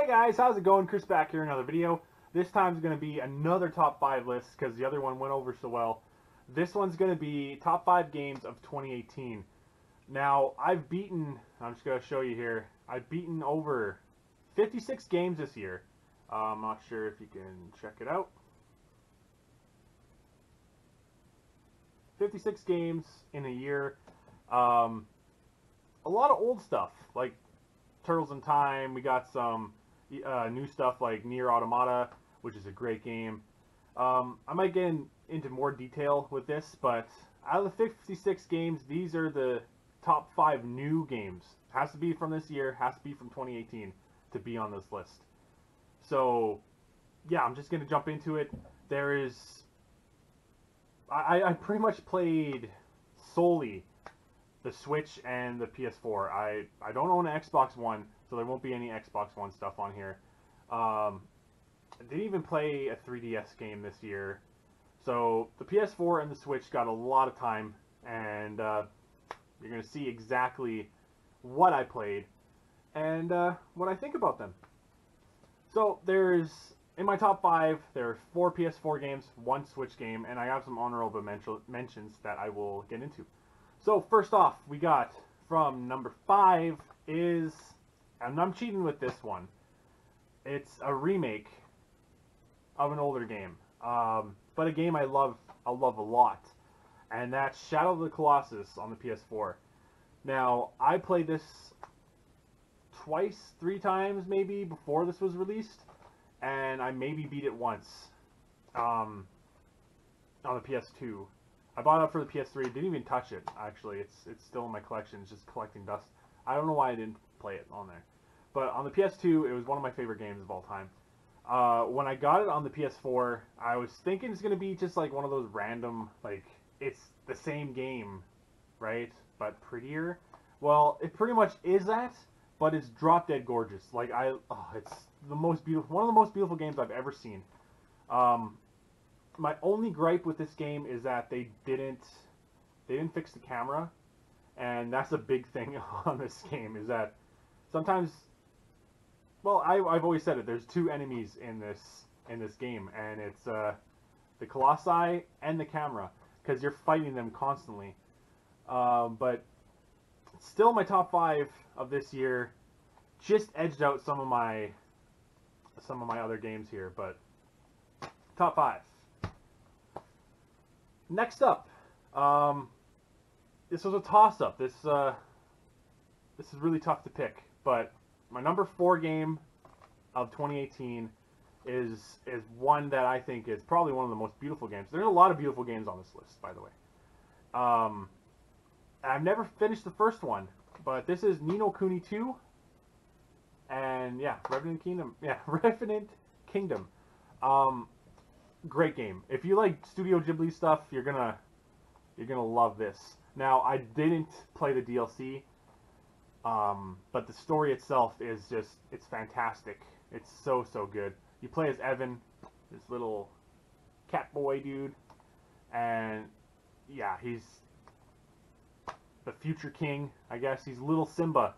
Hey guys, how's it going? Chris back here, another video. This time's going to be another top 5 list because the other one went over so well. This one's going to be top 5 games of 2018. Now, I'm just going to show you here, I've beaten over 56 games this year. I'm not sure if you can check it out. 56 games in a year. A lot of old stuff, like Turtles in Time. We got some new stuff like Nier Automata, which is a great game. I might get into more detail with this, but out of the 56 games, these are the top 5 new games. Has to be from this year, has to be from 2018 to be on this list. So, yeah, I'm just going to jump into it. I pretty much played solely the Switch and the PS4. I don't own an Xbox One, so there won't be any Xbox One stuff on here. I didn't even play a 3DS game this year. So the PS4 and the Switch got a lot of time, and you're going to see exactly what I played and what I think about them. So in my top 5, there are 4 PS4 games, 1 Switch game, and I have some honorable mentions that I will get into. So first off, we got from number 5 is, and I'm cheating with this one, it's a remake of an older game, but a game I love a lot, and that's Shadow of the Colossus on the PS4. Now, I played this twice, 3 times maybe before this was released, and I maybe beat it once on the PS2. I bought it for the PS3. Didn't even touch it, actually. It's still in my collection. It's just collecting dust. I don't know why I didn't play it on there. But on the PS2, it was one of my favorite games of all time. When I got it on the PS4, I was thinking it's going to be just like one of those random, like, it's the same game, right? But prettier. Well, it pretty much is that, but it's drop dead gorgeous. Like, it's the most beautiful, one of the most beautiful games I've ever seen. My only gripe with this game is that they didn't fix the camera, and that's a big thing on this game, is that sometimes, well, I've always said it, there's 2 enemies in this game, and it's the Colossi and the camera, because you're fighting them constantly. But still, my top 5 of this year just edged out some of my other games here, but top 5. Next up, this was a toss-up. This is really tough to pick, but my number 4 game of 2018 is one that I think is probably one of the most beautiful games. There's a lot of beautiful games on this list, by the way. I've never finished the first one, but this is Ni no Kuni 2, and yeah, Revenant Kingdom. Yeah, Revenant Kingdom. Great game. If you like Studio Ghibli stuff, you're gonna love this. Now, I didn't play the DLC, but the story itself is it's fantastic. It's so good. You play as Evan, this little cat boy dude, and yeah, he's the future king, I guess. He's little Simba,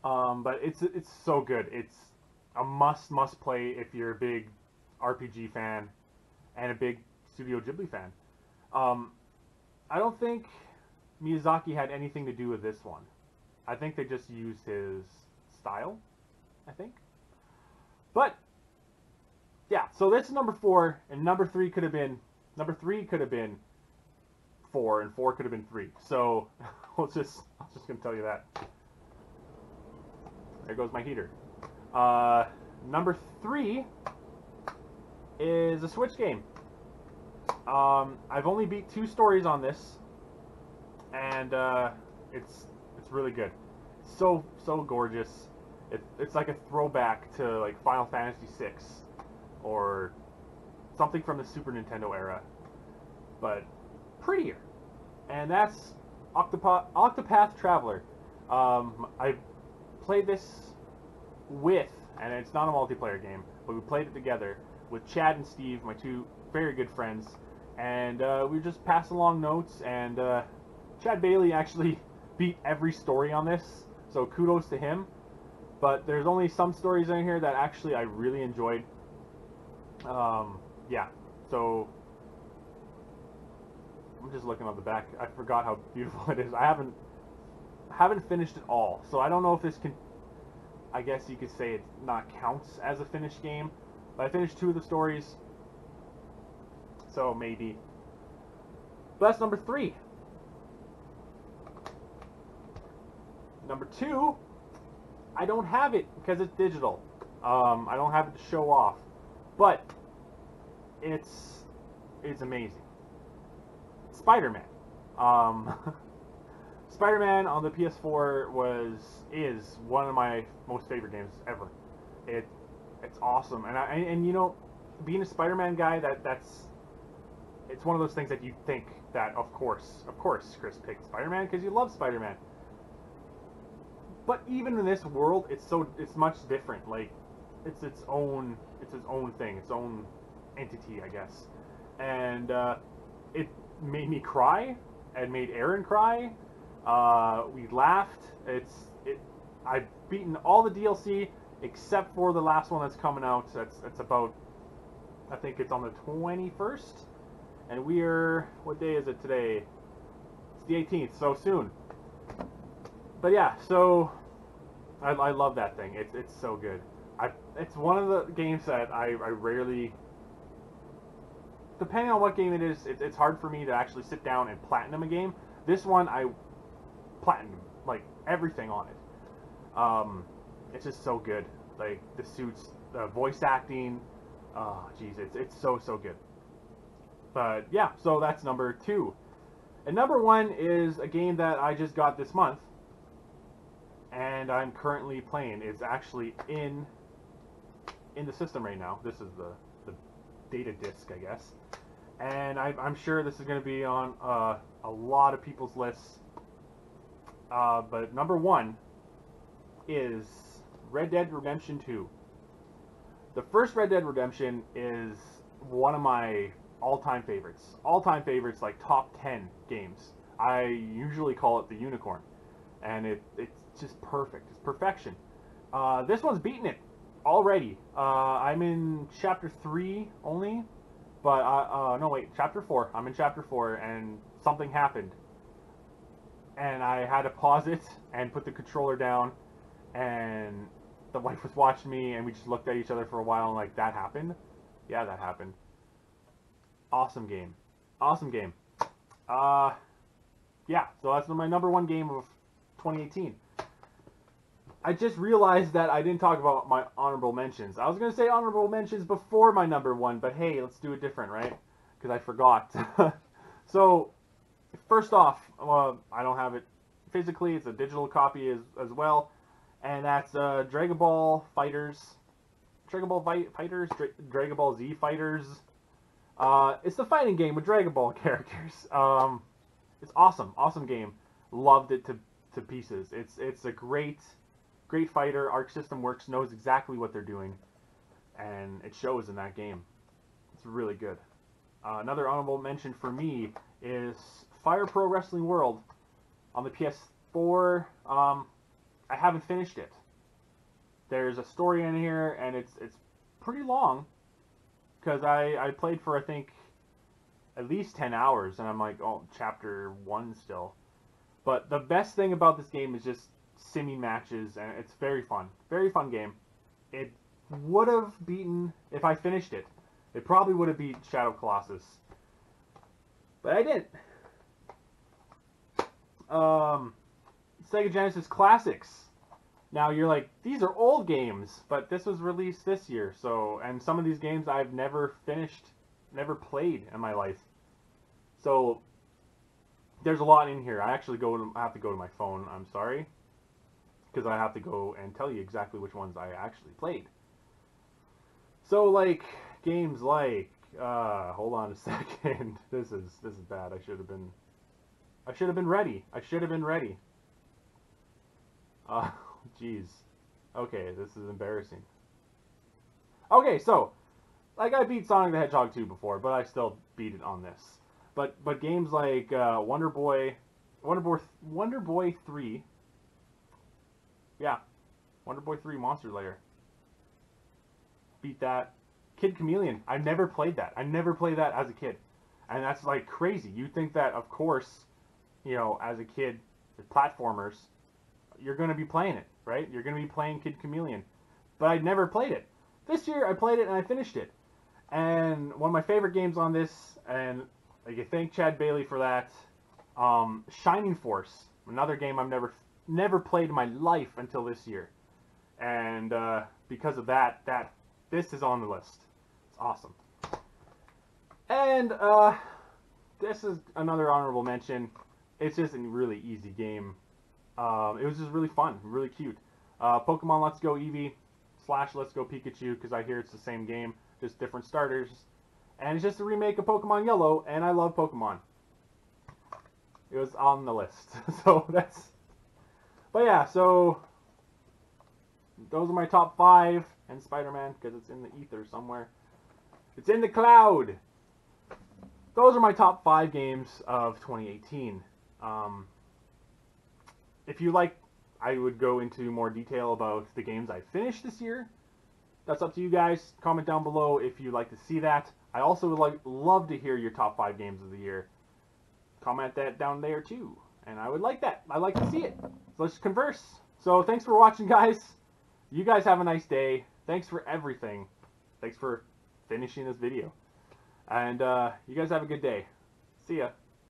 but it's so good. It's a must play if you're a big RPG fan and a big Studio Ghibli fan. I don't think Miyazaki had anything to do with this one. I think they just used his style, I think. But yeah, so that's number 4, and number 3 could have been 4, and 4 could have been 3. So I'm just gonna tell you that. There goes my heater. Number 3 is a Switch game. I've only beat 2 stories on this, and it's really good. So gorgeous. It's like a throwback to like Final Fantasy VI or something from the Super Nintendo era, but prettier. And that's Octopath Traveler. I played this with, and it's not a multiplayer game, but we played it together with Chad and Steve, my 2 very good friends, and we just passed along notes, and Chad Bailey actually beat every story on this, so kudos to him. But there's only some stories in here that actually I really enjoyed. Yeah, so I'm just looking on the back. I forgot how beautiful it is. I haven't finished it all, so I don't know if this can. I guess you could say it not counts as a finished game, but I finished 2 of the stories, so maybe. But that's number 3. Number 2, I don't have it because it's digital. I don't have it to show off, but it's amazing. Spider-Man. Um, Spider-Man on the PS4 is one of my most favorite games ever. It's awesome, and you know, being a Spider-Man guy, that's it's one of those things that you think that of course Chris picked Spider-Man because you love Spider-Man. But even in this world, it's much different. Like it's its own thing, its own entity, I guess. And it made me cry and made Aaron cry. We laughed. I've beaten all the DLC except for the last one that's coming out. That's about, I think it's on the 21st, and what day is it today? It's the 18th, so soon. But yeah, so I love that thing. It's so good. It's one of the games that I rarely, depending on what game it is, it's hard for me to actually sit down and platinum a game. This one I platinum like everything on it. It's just so good. Like the suits, the voice acting. Oh, jeez, it's so good. But yeah, so that's number 2. And number 1 is a game that I just got this month, and I'm currently playing. It's actually in the system right now. This is the data disc, I guess. And I'm sure this is going to be on a lot of people's lists. But number 1 is Red Dead Redemption 2. The first Red Dead Redemption is one of my all-time favorites. All-time favorites, like top 10 games. I usually call it the unicorn. And it's just perfect. It's perfection. This one's beaten it already. I'm in chapter 3 only. But, no wait, chapter 4. I'm in chapter 4 and something happened. And I had to pause it and put the controller down, and the wife was watching me, and we just looked at each other for a while, and like, that happened? Yeah, that happened. Awesome game. Awesome game. Yeah, so that's my number 1 game of 2018. I just realized that I didn't talk about my honorable mentions. I was going to say honorable mentions before my number 1, but hey, let's do it different, right? Because I forgot. So, first off, I don't have it physically. It's a digital copy as well. And that's Dragon Ball Fighters. Dragon Ball Fighters? Dragon Ball Z Fighters. It's the fighting game with Dragon Ball characters. It's awesome. Awesome game. Loved it to pieces. It's a great fighter. Arc system works, knows exactly what they're doing. And it shows in that game. It's really good. Another honorable mention for me is Fire Pro Wrestling World on the PS4. I haven't finished it. There's a story in here, and it's pretty long, because I played for, I think, at least 10 hours, and I'm like, oh, chapter 1 still. But the best thing about this game is just simming matches, and it's very fun. Very fun game. It would have beaten, if I finished it, it probably would have beat Shadow Colossus. But I didn't. Sega Genesis Classics. Now you're like, these are old games, but this was released this year, so, and some of these games I've never finished, never played in my life. So there's a lot in here. I have to go to my phone. I'm sorry, because I have to go and tell you exactly which ones I actually played. So like games like hold on a second. This is bad. I should have been ready. Jeez. Okay, this is embarrassing. Okay, so like I beat Sonic the Hedgehog 2 before, but I still beat it on this. But games like Wonder Boy 3. Yeah. Wonder Boy 3 Monster Lair. Beat that. Kid Chameleon. I never played that. I never played that as a kid. And that's like crazy. You'd think that, of course, you know, as a kid, with platformers, you're going to be playing it, right? You're going to be playing Kid Chameleon. But I'd never played it. This year, I played it and I finished it. And one of my favorite games on this, and I thank Chad Bailey for that, Shining Force. Another game I've never played in my life until this year. And because of that, this is on the list. It's awesome. And this is another honorable mention. It's just a really easy game. It was just really fun, really cute. Pokemon Let's Go Eevee / Let's Go Pikachu, because I hear it's the same game, just different starters. And it's just a remake of Pokemon Yellow, and I love Pokemon. It was on the list. So that's... But yeah, so... Those are my top 5. And Spider-Man, because it's in the ether somewhere. It's in the cloud! Those are my top 5 games of 2018. If you like, I would go into more detail about the games I finished this year. That's up to you guys. Comment down below if you'd like to see that. I also would love to hear your top 5 games of the year. Comment that down there too. And I would like that. I'd like to see it. So let's converse. So thanks for watching, guys. You guys have a nice day. Thanks for everything. Thanks for finishing this video. And you guys have a good day. See ya.